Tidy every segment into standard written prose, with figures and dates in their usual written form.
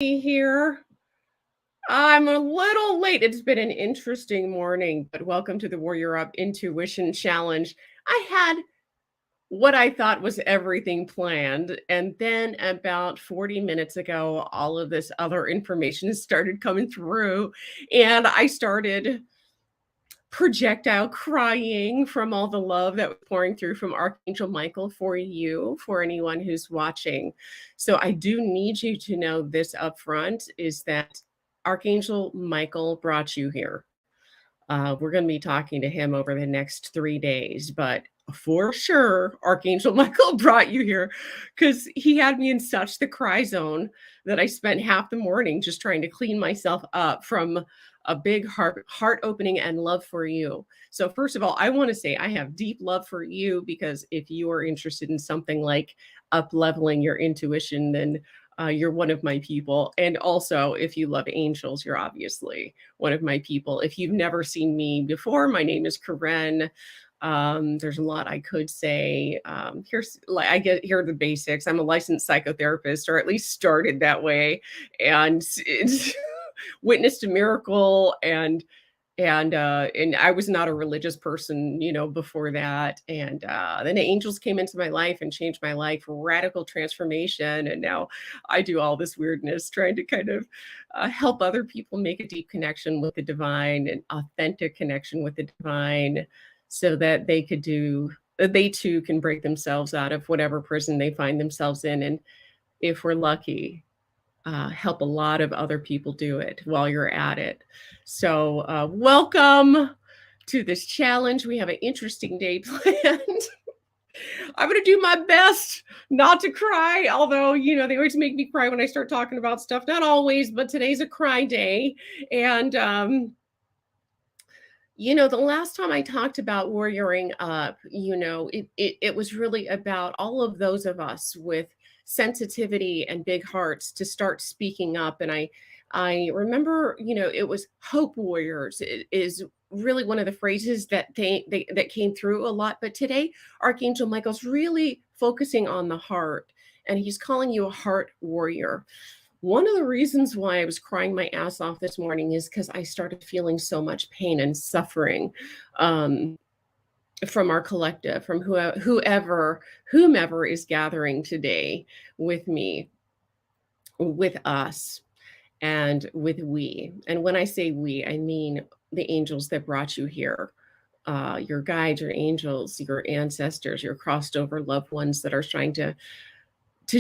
Here. I'm a little late. It's been an interesting morning, but welcome to the Warrior Up Intuition Challenge. I had what I thought was everything planned. And then about 40 minutes ago, all of this other information started coming through. And I started projectile crying from all the love that was pouring through from Archangel Michael for you, for anyone who's watching. So I do need you to know this up front is that Archangel Michael brought you here. We're going to be talking to him over the next 3 days, but for sure, Archangel Michael brought you here because he had me in such the cry zone that I spent half the morning just trying to clean myself up from a big heart opening and love for you. So first of all, I want to say I have deep love for you because if you are interested in something like up leveling your intuition, then you're one of my people. And also, if you love angels, you're obviously one of my people. If you've never seen me before, my name is Karen. There's a lot I could say. Here are the basics. I'm a licensed psychotherapist, or at least started that way, and it's witnessed a miracle and I was not a religious person, before that. And then the angels came into my life and changed my life, radical transformation. And now I do all this weirdness, trying to kind of help other people make a deep connection with the divine, an authentic connection with the divine, so that they too can break themselves out of whatever prison they find themselves in. And if we're lucky, help a lot of other people do it while you're at it. So welcome to this challenge. We have an interesting day planned. I'm going to do my best not to cry, although, they always make me cry when I start talking about stuff. Not always, but today's a cry day. And, the last time I talked about warrioring up, it was really about all of those of us with sensitivity and big hearts to start speaking up. And I remember, it was hope warriors is really one of the phrases that that came through a lot. But today, Archangel Michael's really focusing on the heart, and he's calling you a heart warrior. One of the reasons why I was crying my ass off this morning is because I started feeling so much pain and suffering from our collective, from whomever is gathering today with me, with us, and with we. And when I say we, I mean the angels that brought you here. Your guides, your angels, your ancestors, your crossed over loved ones that are trying to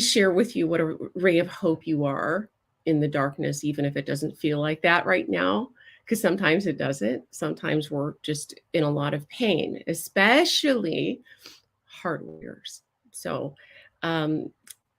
share with you what a ray of hope you are in the darkness, even if it doesn't feel like that right now, because sometimes it doesn't. Sometimes we're just in a lot of pain, especially heart warriors. So I'm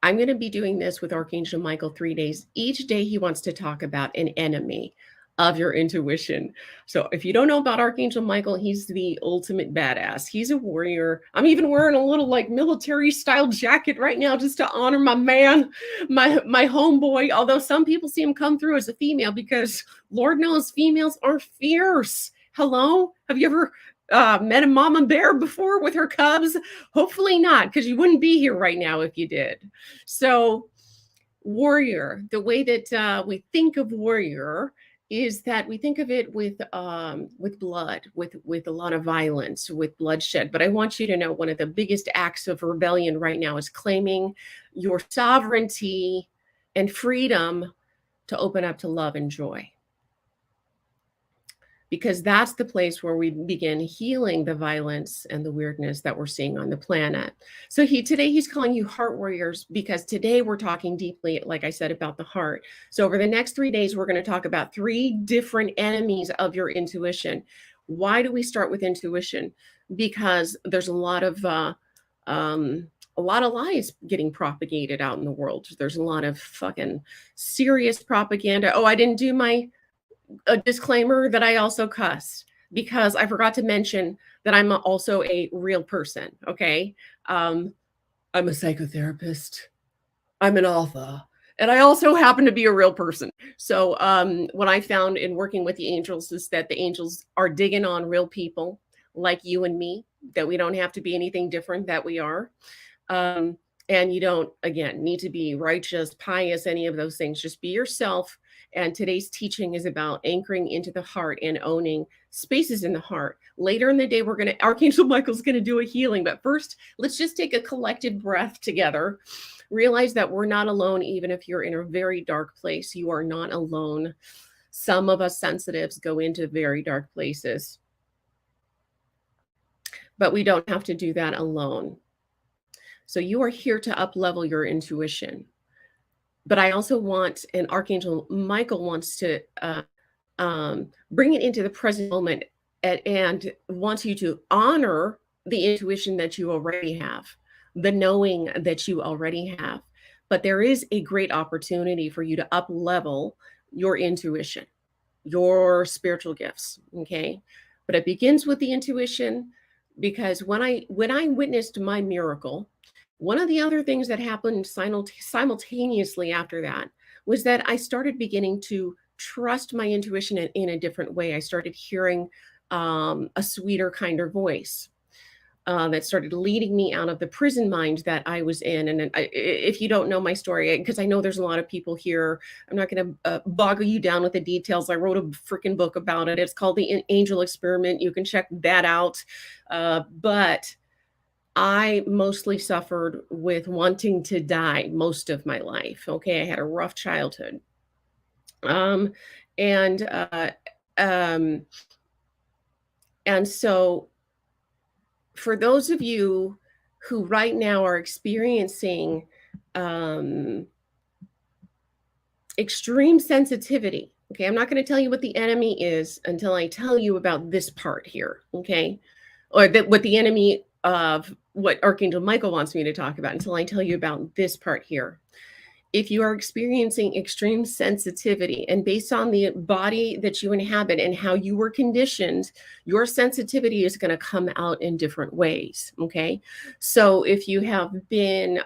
going to be doing this with Archangel Michael 3 days. Each day he wants to talk about an enemy of your intuition. So if you don't know about Archangel Michael, he's the ultimate badass. He's a warrior. I'm even wearing a little like military style jacket right now just to honor my man, my homeboy. Although some people see him come through as a female because Lord knows females are fierce. Hello? Have you ever met a mama bear before with her cubs? Hopefully not, because you wouldn't be here right now if you did. So warrior, the way that we think of warrior is that we think of it with blood, with a lot of violence, with bloodshed. But I want you to know one of the biggest acts of rebellion right now is claiming your sovereignty and freedom to open up to love and joy. Because that's the place where we begin healing the violence and the weirdness that we're seeing on the planet. So today he's calling you heart warriors because today we're talking deeply, like I said, about the heart. So over the next 3 days, we're going to talk about 3 different enemies of your intuition. Why do we start with intuition? Because there's a lot of lies getting propagated out in the world. There's a lot of fucking serious propaganda. Oh, I didn't do a disclaimer that I also cuss because I forgot to mention that I'm also a real person. Okay. I'm a psychotherapist. I'm an author. And I also happen to be a real person. So what I found in working with the angels is that the angels are digging on real people like you and me, that we don't have to be anything different that we are. And you don't, again, need to be righteous, pious, any of those things. Just be yourself. And today's teaching is about anchoring into the heart and owning spaces in the heart. Later in the day, Archangel Michael's going to do a healing. But first, let's just take a collective breath together. Realize that we're not alone, even if you're in a very dark place. You are not alone. Some of us sensitives go into very dark places, but we don't have to do that alone. So you are here to up-level your intuition. But I also want, and Archangel Michael wants to bring it into the present moment and wants you to honor the intuition that you already have, the knowing that you already have. But there is a great opportunity for you to up-level your intuition, your spiritual gifts, okay? But it begins with the intuition, because when I witnessed my miracle, one of the other things that happened simultaneously after that was that I started beginning to trust my intuition in a different way. I started hearing a sweeter, kinder voice that started leading me out of the prison mind that I was in. And if you don't know my story, because I know there's a lot of people here, I'm not going to boggle you down with the details. I wrote a freaking book about it. It's called The Angel Experiment. You can check that out. But I mostly suffered with wanting to die most of my life. Okay. I had a rough childhood. Um, and, uh, um, and so for those of you who right now are experiencing um, extreme sensitivity, okay, I'm not going to tell you what the enemy is until I tell you about this part here, okay, or that what the enemy of what Archangel Michael wants me to talk about until I tell you about this part here. If you are experiencing extreme sensitivity, and based on the body that you inhabit and how you were conditioned, your sensitivity is going to come out in different ways. Okay. So if you have been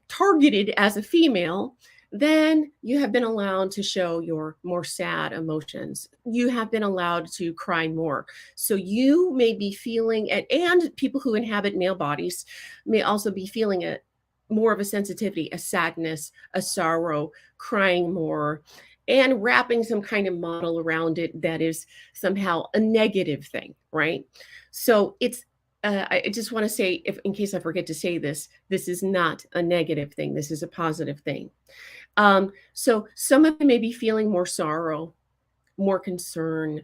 targeted as a female, then you have been allowed to show your more sad emotions. You have been allowed to cry more. So you may be feeling, and people who inhabit male bodies may also be feeling it more of a sensitivity, a sadness, a sorrow, crying more, and wrapping some kind of model around it that is somehow a negative thing, right? So I just want to say, if in case I forget to say this, this is not a negative thing. This is a positive thing. So some of you may be feeling more sorrow, more concern,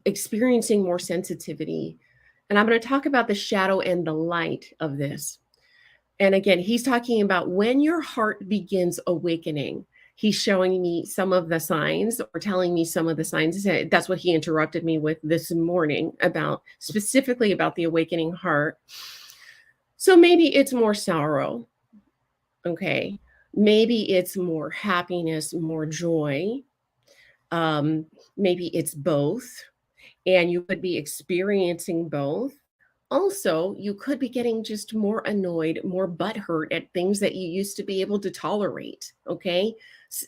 experiencing more sensitivity. And I'm going to talk about the shadow and the light of this. And again, he's talking about when your heart begins awakening. He's showing me some of the signs, or telling me some of the signs. That's what he interrupted me with this morning, about specifically about the awakening heart. So maybe it's more sorrow. Okay. Maybe it's more happiness, more joy. Maybe it's both. And you could be experiencing both. Also, you could be getting just more annoyed, more butthurt at things that you used to be able to tolerate. Okay.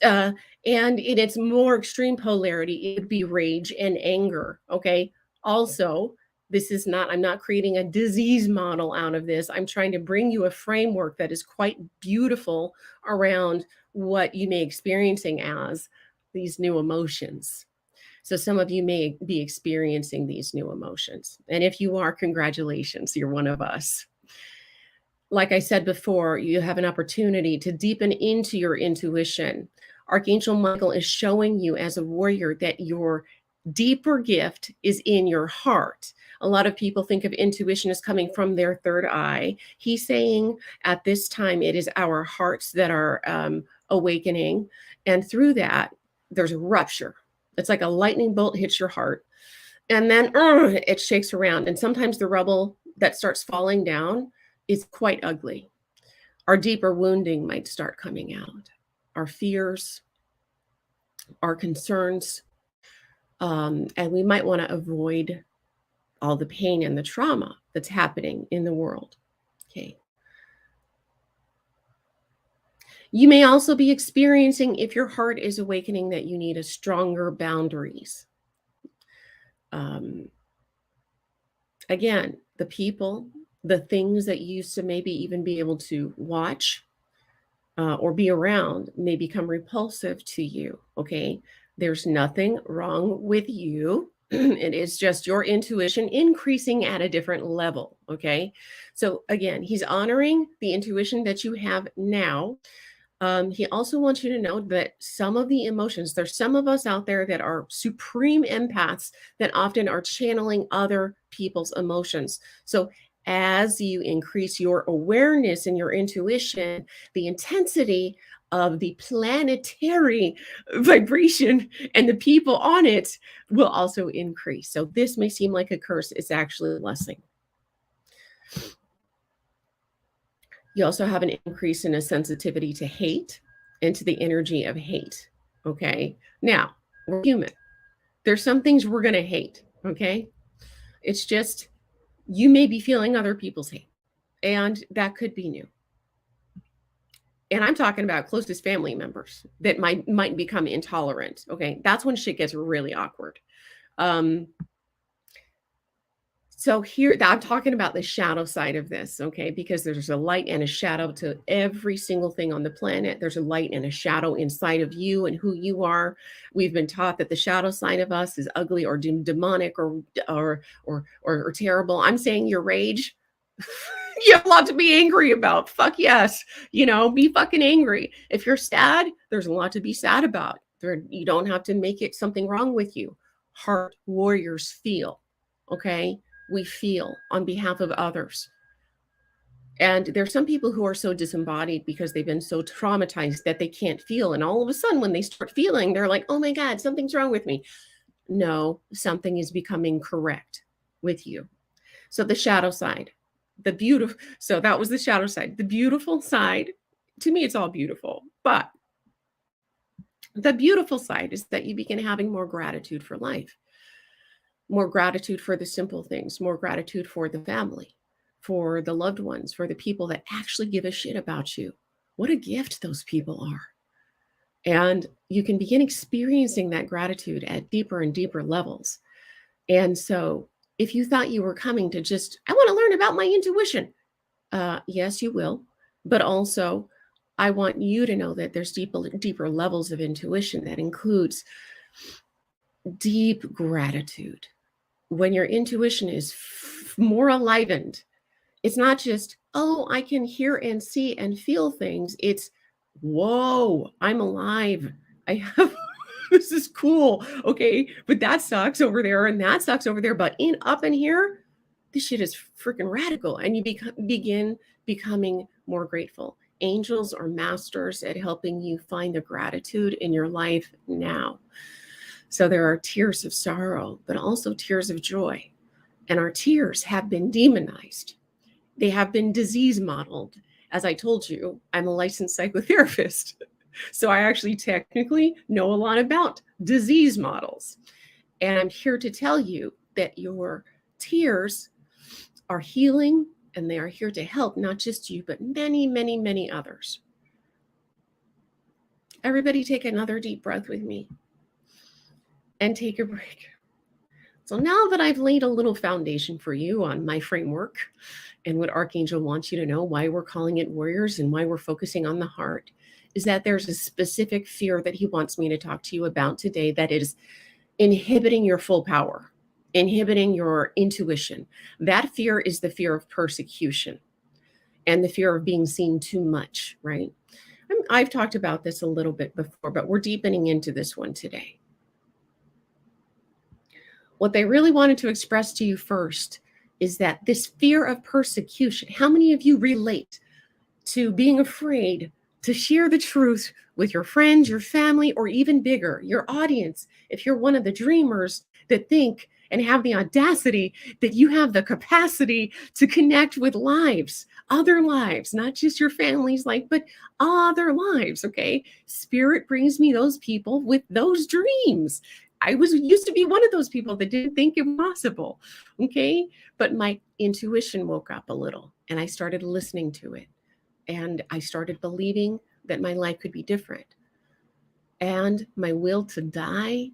And in its more extreme polarity, it would be rage and anger. Okay. Also, I'm not creating a disease model out of this. I'm trying to bring you a framework that is quite beautiful around what you may be experiencing as these new emotions. So some of you may be experiencing these new emotions. And if you are, congratulations, you're one of us. Like I said before, you have an opportunity to deepen into your intuition. Archangel Michael is showing you as a warrior that your deeper gift is in your heart. A lot of people think of intuition as coming from their third eye. He's saying at this time, it is our hearts that are awakening. And through that, there's a rupture. It's like a lightning bolt hits your heart, and then it shakes around. And sometimes the rubble that starts falling down is quite ugly. Our deeper wounding might start coming out, our fears, our concerns, and we might want to avoid all the pain and the trauma that's happening in the world. Okay. You may also be experiencing, if your heart is awakening, that you need a stronger boundaries. Again, the people The things that you used to maybe even be able to watch or be around may become repulsive to you. Okay. There's nothing wrong with you. It is just your intuition increasing at a different level. Okay. So again, he's honoring the intuition that you have now. He also wants you to know that some of the emotions, there's some of us out there that are supreme empaths that often are channeling other people's emotions. So as you increase your awareness and your intuition, the intensity of the planetary vibration and the people on it will also increase. So this may seem like a curse, it's actually a blessing. You also have an increase in a sensitivity to hate and to the energy of hate. Okay. Now, we're human. There's some things we're going to hate. Okay. It's just you may be feeling other people's hate, and that could be new. And I'm talking about closest family members that might become intolerant. Okay. That's when shit gets really awkward. So here, I'm talking about the shadow side of this, okay? Because there's a light and a shadow to every single thing on the planet. There's a light and a shadow inside of you and who you are. We've been taught that the shadow side of us is ugly or demonic or terrible. I'm saying your rage. You have a lot to be angry about. Fuck yes. Be fucking angry. If you're sad, there's a lot to be sad about. You don't have to make it something wrong with you. Heart warriors feel, okay? We feel on behalf of others. And there's some people who are so disembodied because they've been so traumatized that they can't feel. And all of a sudden, when they start feeling, they're like, oh my God, something's wrong with me. No, something is becoming correct with you. So the shadow side, so that was the shadow side. The beautiful side, to me, it's all beautiful. But the beautiful side is that you begin having more gratitude for life. More gratitude for the simple things, more gratitude for the family, for the loved ones, for the people that actually give a shit about you. What a gift those people are. And you can begin experiencing that gratitude at deeper and deeper levels. And so if you thought you were coming to just, I want to learn about my intuition. Yes, you will. But also, I want you to know that there's deeper levels of intuition that includes deep gratitude. When your intuition is more enlivened, it's not just, oh, I can hear and see and feel things. It's, whoa, I'm alive. I have, this is cool. Okay. But that sucks over there and that sucks over there. But up in here, this shit is freaking radical. And you begin becoming more grateful. Angels are masters at helping you find the gratitude in your life now. So there are tears of sorrow, but also tears of joy. And our tears have been demonized. They have been disease modeled. As I told you, I'm a licensed psychotherapist. So I actually technically know a lot about disease models. And I'm here to tell you that your tears are healing and they are here to help not just you, but many, many, many others. Everybody take another deep breath with me. And take a break. So now that I've laid a little foundation for you on my framework and what Archangel wants you to know, why we're calling it warriors and why we're focusing on the heart, is that there's a specific fear that he wants me to talk to you about today that is inhibiting your full power, inhibiting your intuition. That fear is the fear of persecution and the fear of being seen too much, right? I've talked about this a little bit before, but we're deepening into this one today. What they really wanted to express to you first is that this fear of persecution, how many of you relate to being afraid to share the truth with your friends, your family, or even bigger, your audience? If you're one of the dreamers that think and have the audacity that you have the capacity to connect with lives, other lives, not just your family's life, but other lives, okay? Spirit brings me those people with those dreams. I used to be one of those people that didn't think it was possible, okay? But my intuition woke up a little and I started listening to it. And I started believing that my life could be different. And my will to die,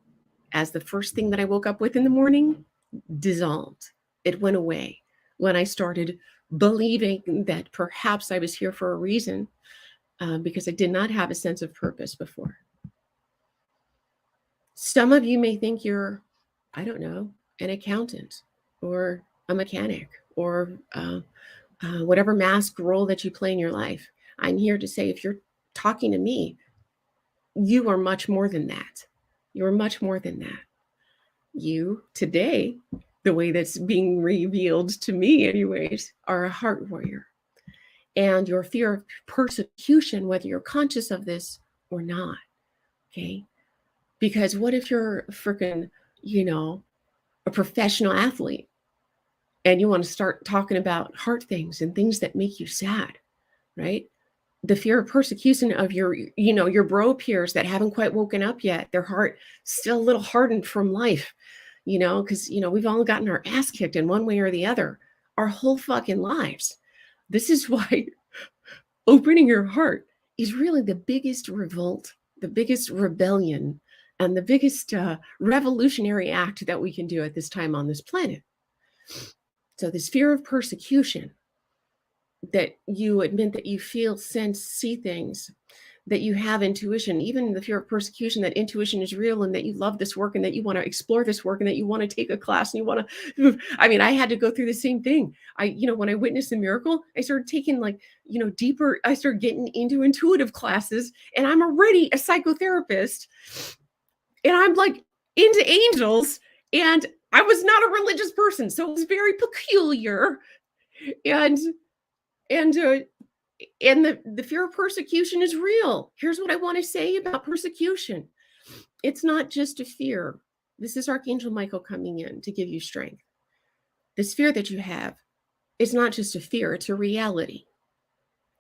as the first thing that I woke up with in the morning, dissolved. It went away when I started believing that perhaps I was here for a reason, because I did not have a sense of purpose before. Some of you may think you're, I don't know, an accountant or a mechanic or whatever mask role that you play in your life. I'm here to say, if you're talking to me, you are much more than that. You're much more than that. You today, the way that's being revealed to me anyways, are a heart warrior. And your fear of persecution, whether you're conscious of this or not, okay? Because what if you're freaking, a professional athlete and you want to start talking about heart things and things that make you sad, right? The fear of persecution of your bro peers that haven't quite woken up yet, their heart still a little hardened from life, because, we've all gotten our ass kicked in one way or the other our whole fucking lives. This is why opening your heart is really the biggest revolt, the biggest rebellion, and the biggest revolutionary act that we can do at this time on this planet. So this fear of persecution, that you admit that you feel, sense, see things, that you have intuition, even the fear of persecution, that intuition is real and that you love this work and that you want to explore this work and that you want to take a class and you want to, I had to go through the same thing. When I witnessed the miracle, I started taking deeper, I started getting into intuitive classes, and I'm already a psychotherapist and I'm into angels, and I was not a religious person. So it was very peculiar. And the fear of persecution is real. Here's what I want to say about persecution. It's not just a fear. This is Archangel Michael coming in to give you strength. This fear that you have is not just a fear, it's a reality.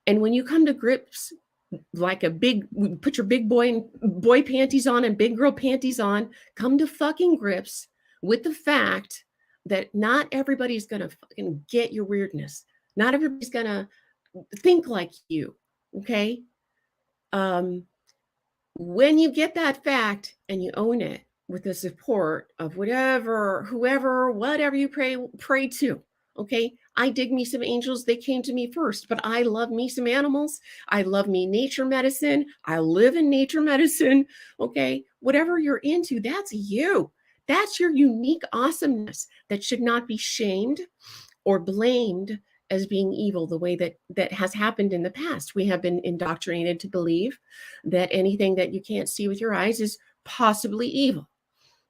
And when you come to grips, put your big boy panties on and big girl panties on, come to fucking grips with the fact that not everybody's going to fucking get your weirdness. Not everybody's going to think like you, okay? When you get that fact and you own it with the support of whatever you pray to, okay? I dig me some angels. They came to me first, but I love me some animals. I love me nature medicine. I live in nature medicine, okay? Whatever you're into, that's you. That's your unique awesomeness that should not be shamed or blamed as being evil, the way that has happened in the past. We have been indoctrinated to believe that anything that you can't see with your eyes is possibly evil,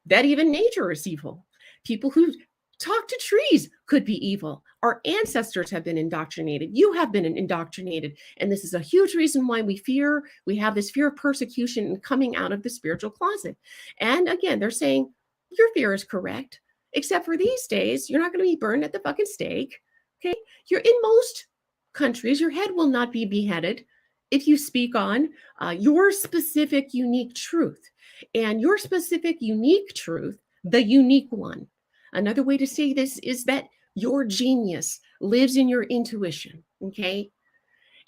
that even nature is evil. People who talk to trees could be evil. Our ancestors have been indoctrinated. You have been indoctrinated. And this is a huge reason why we have this fear of persecution coming out of the spiritual closet. And again, they're saying your fear is correct, except for these days, you're not going to be burned at the fucking stake. Okay, you're in most countries, your head will not be beheaded if you speak on your specific unique truth. And your specific unique truth, the unique one. Another way to say this is that your genius lives in your intuition, okay?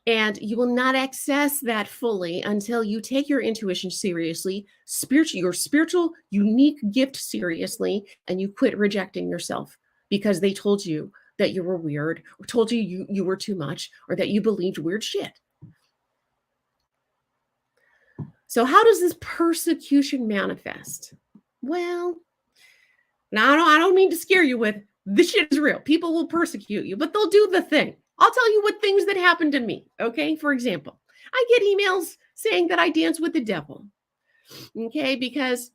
And you will not access that fully until you take your intuition seriously, your spiritual unique gift seriously, and you quit rejecting yourself because they told you that you were weird, or told you you were too much, or that you believed weird shit. So how does this persecution manifest? Well, now I don't mean to scare you with, this shit is real. People will persecute you, but they'll do the thing. I'll tell you what things that happened to me, okay? For example, I get emails saying that I dance with the devil, okay? Because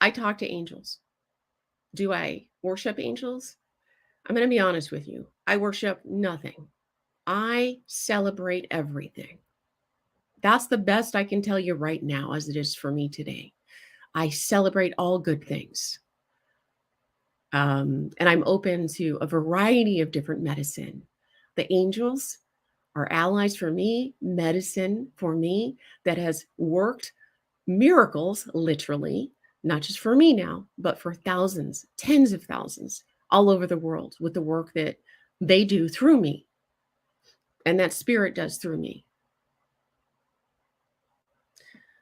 I talk to angels. Do I worship angels? I'm going to be honest with you. I worship nothing. I celebrate everything. That's the best I can tell you right now, as it is for me today. I celebrate all good things. And I'm open to a variety of different medicine. The angels are allies for me, medicine for me that has worked miracles, literally, not just for me now, but for thousands, tens of thousands all over the world with the work that they do through me and that spirit does through me.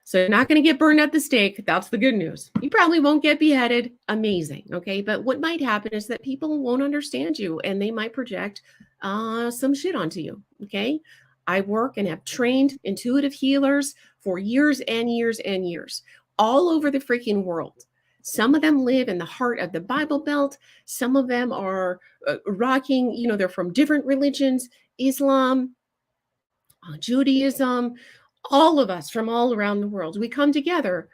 So you're not going to get burned at the stake. That's the good news. You probably won't get beheaded. Amazing. Okay. But what might happen is that people won't understand you and they might project some shit onto you. Okay. I work and have trained intuitive healers for years and years and years all over the freaking world. Some of them live in the heart of the Bible Belt. Some of them are rocking, they're from different religions, Islam, Judaism, all of us from all around the world. We come together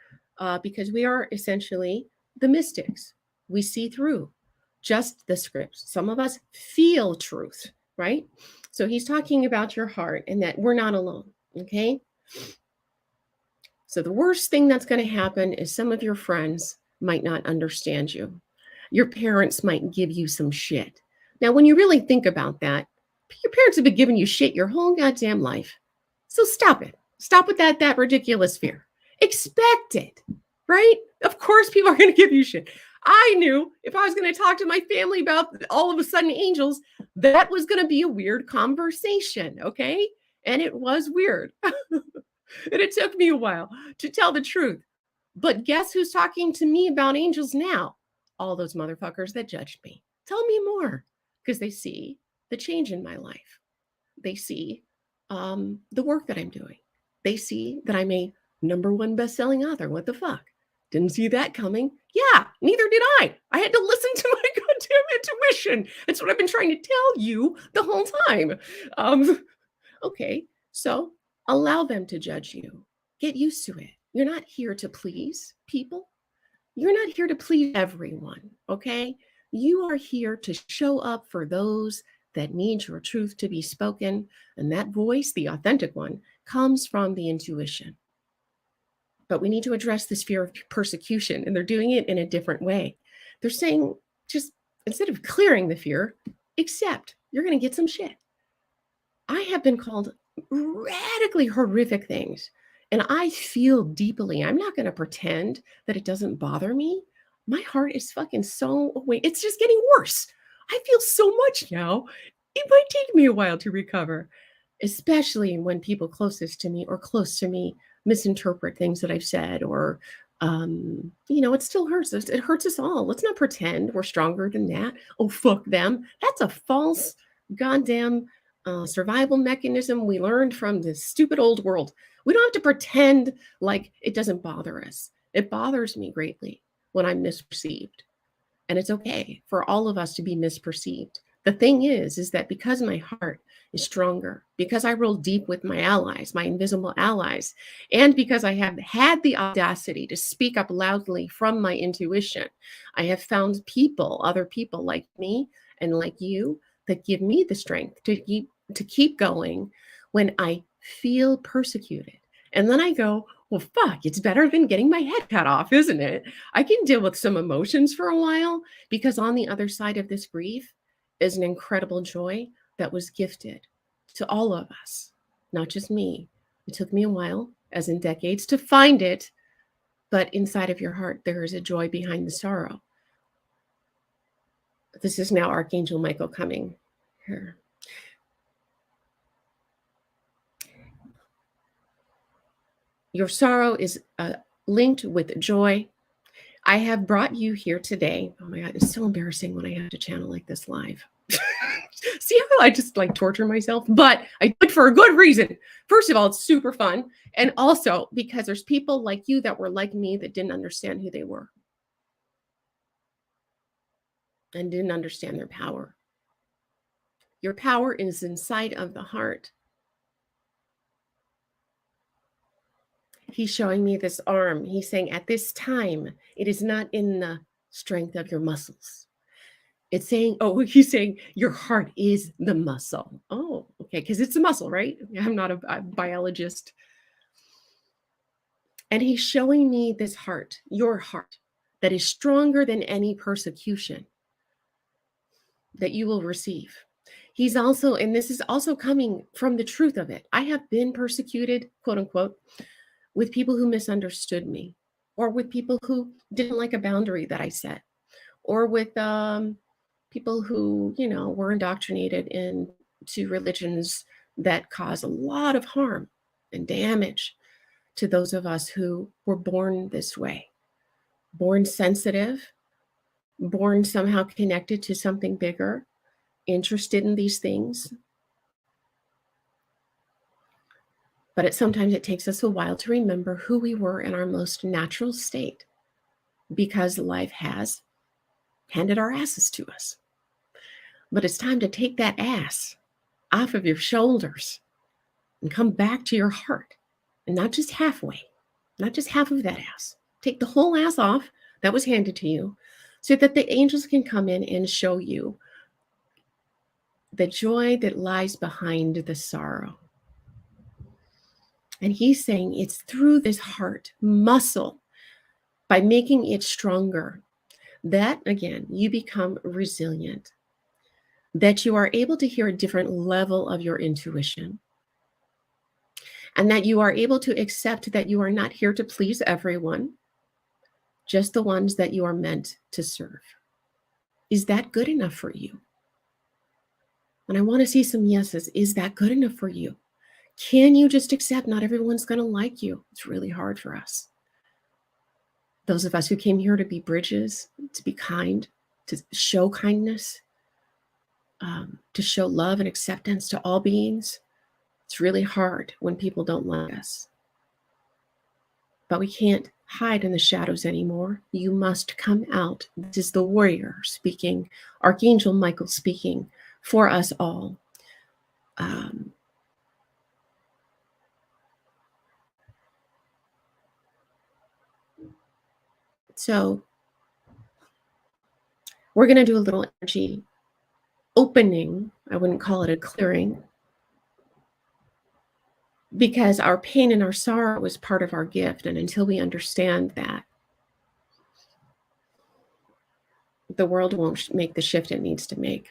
because we are essentially the mystics. We see through just the scripts. Some of us feel truth, right? So he's talking about your heart and that we're not alone, okay? So the worst thing that's going to happen is some of your friends might not understand you. Your parents might give you some shit. Now, when you really think about that, your parents have been giving you shit your whole goddamn life. So stop it. Stop with that ridiculous fear. Expect it, right? Of course, people are going to give you shit. I knew if I was going to talk to my family about all of a sudden angels, that was going to be a weird conversation, okay? And it was weird. And it took me a while to tell the truth. But guess who's talking to me about angels now? All those motherfuckers that judged me. Tell me more because they see the change in my life. They see the work that I'm doing. They see that I'm a #1 best-selling author. What the fuck? Didn't see that coming. Yeah, neither did I. I had to listen to my goddamn intuition. That's what I've been trying to tell you the whole time. Okay, so allow them to judge you. Get used to it. You're not here to please people. You're not here to please everyone, okay? You are here to show up for those that need your truth to be spoken. And that voice, the authentic one, comes from the intuition. But we need to address this fear of persecution, and they're doing it in a different way. They're saying, just instead of clearing the fear, accept you're going to get some shit. I have been called radically horrific things, and I feel deeply. I'm not going to pretend that it doesn't bother me. My heart is fucking so awake. It's just getting worse. I feel so much now. It might take me a while to recover, especially when people closest to me or close to me misinterpret things that I've said, or, it still hurts us. It hurts us all. Let's not pretend we're stronger than that. Oh, fuck them. That's a false goddamn survival mechanism we learned from this stupid old world. We don't have to pretend like it doesn't bother us. It bothers me greatly when I'm misperceived. And it's okay for all of us to be misperceived. The thing is that because my heart is stronger, because I roll deep with my allies, my invisible allies, and because I have had the audacity to speak up loudly from my intuition, I have found other people like me and like you, that give me the strength to keep going when I feel persecuted. And then I go, well, fuck, it's better than getting my head cut off, isn't it? I can deal with some emotions for a while, because on the other side of this grief is an incredible joy that was gifted to all of us, not just me. It took me a while, as in decades, to find it. But inside of your heart, there is a joy behind the sorrow. This is now Archangel Michael coming here. Your sorrow is linked with joy. I have brought you here today. Oh my God, it's so embarrassing when I have to channel like this live. See how I just like torture myself? But I do it for a good reason. First of all, it's super fun. And also because there's people like you that were like me that didn't understand who they were and didn't understand their power. Your power is inside of the heart. He's showing me this arm. He's saying at this time, it is not in the strength of your muscles. It's saying, he's saying your heart is the muscle. Oh, okay, because it's a muscle, right? I'm not a biologist. And he's showing me this heart, your heart, that is stronger than any persecution that you will receive. He's also, and this is also coming from the truth of it. I have been persecuted, quote unquote, with people who misunderstood me, or with people who didn't like a boundary that I set, or with people who, were indoctrinated into religions that cause a lot of harm and damage to those of us who were born this way, born sensitive, born somehow connected to something bigger. interested in these things. But sometimes it takes us a while to remember who we were in our most natural state because life has handed our asses to us. But it's time to take that ass off of your shoulders and come back to your heart, and not just halfway, not just half of that ass. Take the whole ass off that was handed to you so that the angels can come in and show you the joy that lies behind the sorrow. And he's saying it's through this heart muscle, by making it stronger, that again, you become resilient, that you are able to hear a different level of your intuition, and that you are able to accept that you are not here to please everyone, just the ones that you are meant to serve. Is that good enough for you? And I want to see some yeses. Is that good enough for you? Can you just accept not everyone's going to like you? It's really hard for us. Those of us who came here to be bridges, to be kind, to show kindness, to show love and acceptance to all beings. It's really hard when people don't like us. But we can't hide in the shadows anymore. You must come out. This is the warrior speaking, Archangel Michael speaking for us all. So we're going to do a little energy opening. I wouldn't call it a clearing, because our pain and our sorrow is part of our gift. And until we understand that, the world won't make the shift it needs to make.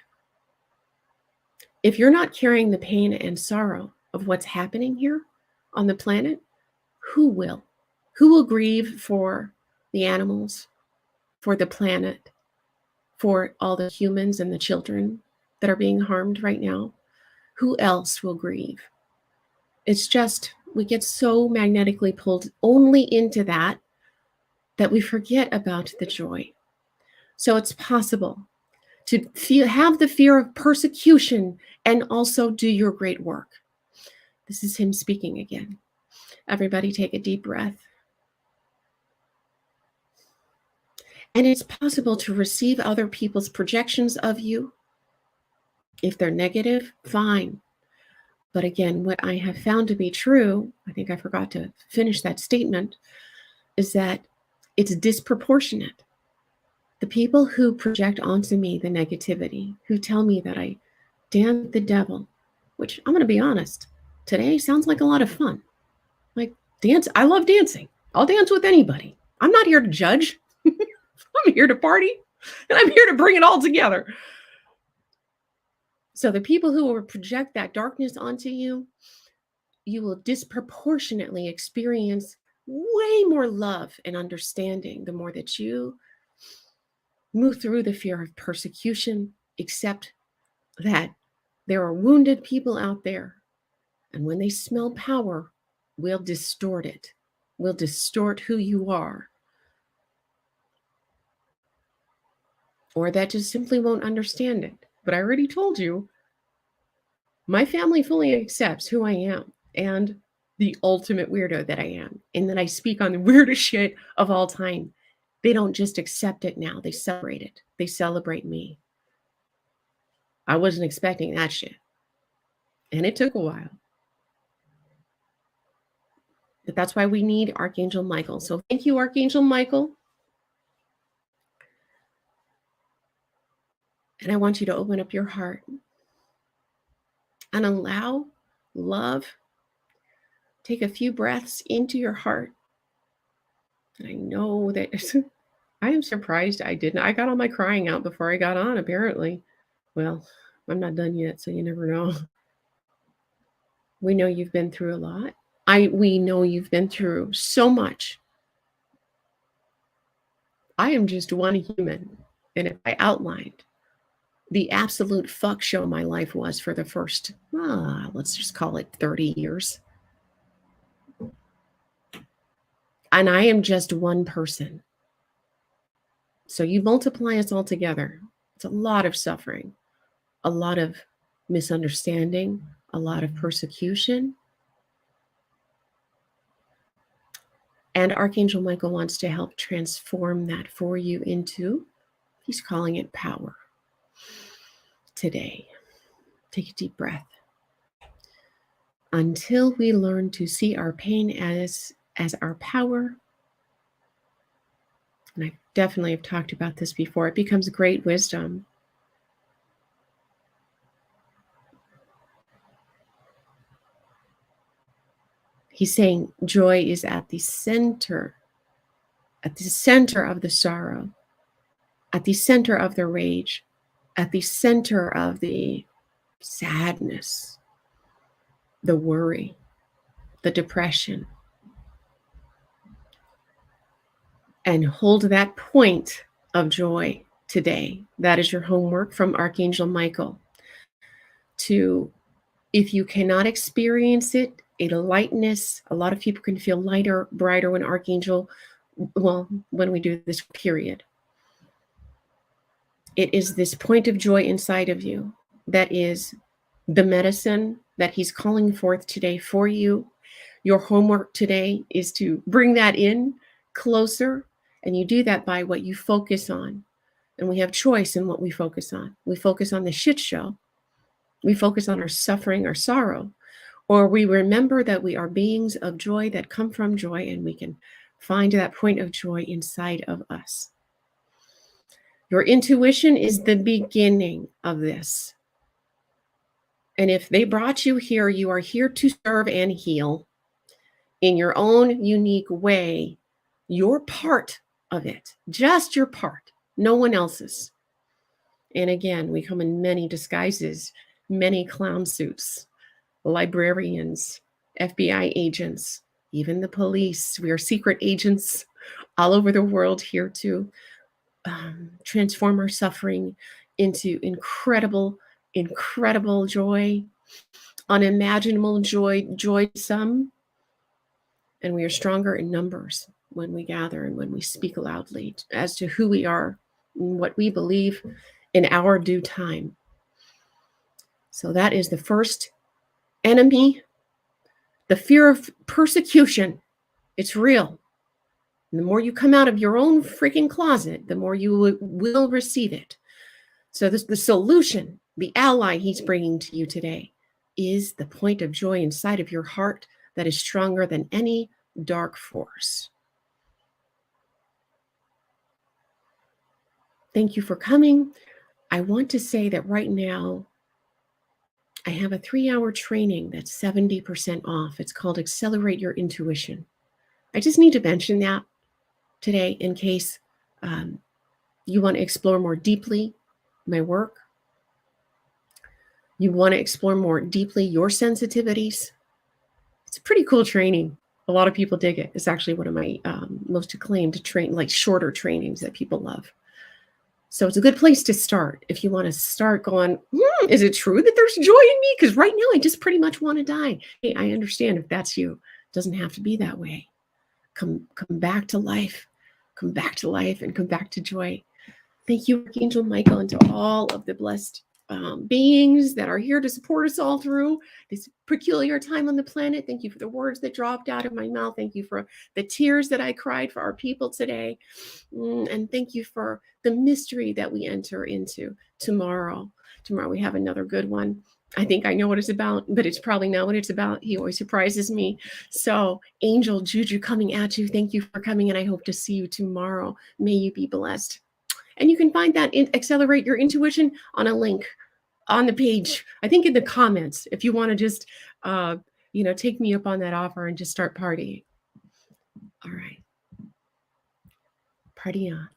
If you're not carrying the pain and sorrow of what's happening here on the planet, who will? Who will grieve for the animals, for the planet, for all the humans and the children that are being harmed right now? Who else will grieve? It's just, we get so magnetically pulled only into that we forget about the joy. So it's possible to have the fear of persecution and also do your great work. This is him speaking again. Everybody take a deep breath. And it's possible to receive other people's projections of you. If they're negative, fine. But again, what I have found to be true, I think I forgot to finish that statement, is that it's disproportionate. The people who project onto me the negativity, who tell me that I dance with the devil, which I'm going to be honest, today sounds like a lot of fun. Like dance, I love dancing. I'll dance with anybody. I'm not here to judge. I'm here to party, and I'm here to bring it all together. So the people who will project that darkness onto you, you will disproportionately experience way more love and understanding the more that you move through the fear of persecution, accept that there are wounded people out there, and when they smell power, will distort it, will distort who you are, or that just simply won't understand it. But I already told you, my family fully accepts who I am and the ultimate weirdo that I am, and that I speak on the weirdest shit of all time. They don't just accept it now, they celebrate it. They celebrate me. I wasn't expecting that shit. And it took a while. But that's why we need Archangel Michael. So thank you, Archangel Michael. And I want you to open up your heart and allow love. Take a few breaths into your heart. And I know that I am surprised I didn't. I got all my crying out before I got on, apparently. Well, I'm not done yet, so you never know. We know you've been through a lot. We know you've been through so much. I am just one human. And if I outlined the absolute fuck show my life was for the first, let's just call it 30 years. And I am just one person. So you multiply us all together. It's a lot of suffering. a lot of misunderstanding, a lot of persecution. And Archangel Michael wants to help transform that for you into, he's calling it power. Today, take a deep breath. Until we learn to see our pain as our power, and I definitely have talked about this before, it becomes great wisdom. He's saying joy is at the center of the sorrow, at the center of the rage, at the center of the sadness, the worry, the depression. And hold that point of joy today. That is your homework from Archangel Michael. To, if you cannot experience it, a lightness, a lot of people can feel lighter, brighter when when we do this period. It is this point of joy inside of you that is the medicine that he's calling forth today for you. Your homework today is to bring that in closer, and you do that by what you focus on. And we have choice in what we focus on. We focus on the shit show. We focus on our suffering, our sorrow, or we remember that we are beings of joy that come from joy, and we can find that point of joy inside of us. Your intuition is the beginning of this. And if they brought you here, you are here to serve and heal in your own unique way. Your part of it, just your part, no one else's. And again, we come in many disguises, many clown suits, librarians, FBI agents, even the police. We are secret agents all over the world here to transform our suffering into incredible, incredible joy, unimaginable joy, joysome. And we are stronger in numbers when we gather and when we speak loudly as to who we are and what we believe in our due time. So that is the first enemy, the fear of persecution. It's real. And the more you come out of your own freaking closet, the more you will receive it. So the solution, the ally he's bringing to you today, is the point of joy inside of your heart that is stronger than any dark force. Thank you for coming. I want to say that right now, I have a 3-hour training that's 70% off. It's called Accelerate Your Intuition. I just need to mention that today in case you want to explore more deeply my work. You want to explore more deeply your sensitivities. It's a pretty cool training. A lot of people dig it. It's actually one of my most acclaimed shorter trainings that people love. So it's a good place to start if you want to start going, is it true that there's joy in me? Because right now I just pretty much want to die. Hey, I understand if that's you. It doesn't have to be that way. Come back to life. Come back to life and come back to joy. Thank you, Archangel Michael, and to all of the blessed beings that are here to support us all through this peculiar time on the planet. Thank you for the words that dropped out of my mouth. Thank you for the tears that I cried for our people today. And thank you for the mystery that we enter into tomorrow. Tomorrow we have another good one. I think I know what it's about, but it's probably not what it's about. He always surprises me. So, Angel Juju coming at you. Thank you for coming, and I hope to see you tomorrow. May you be blessed. And you can find that in Accelerate Your Intuition on a link on the page, I think in the comments, if you want to just, take me up on that offer and just start partying. All right. Party on.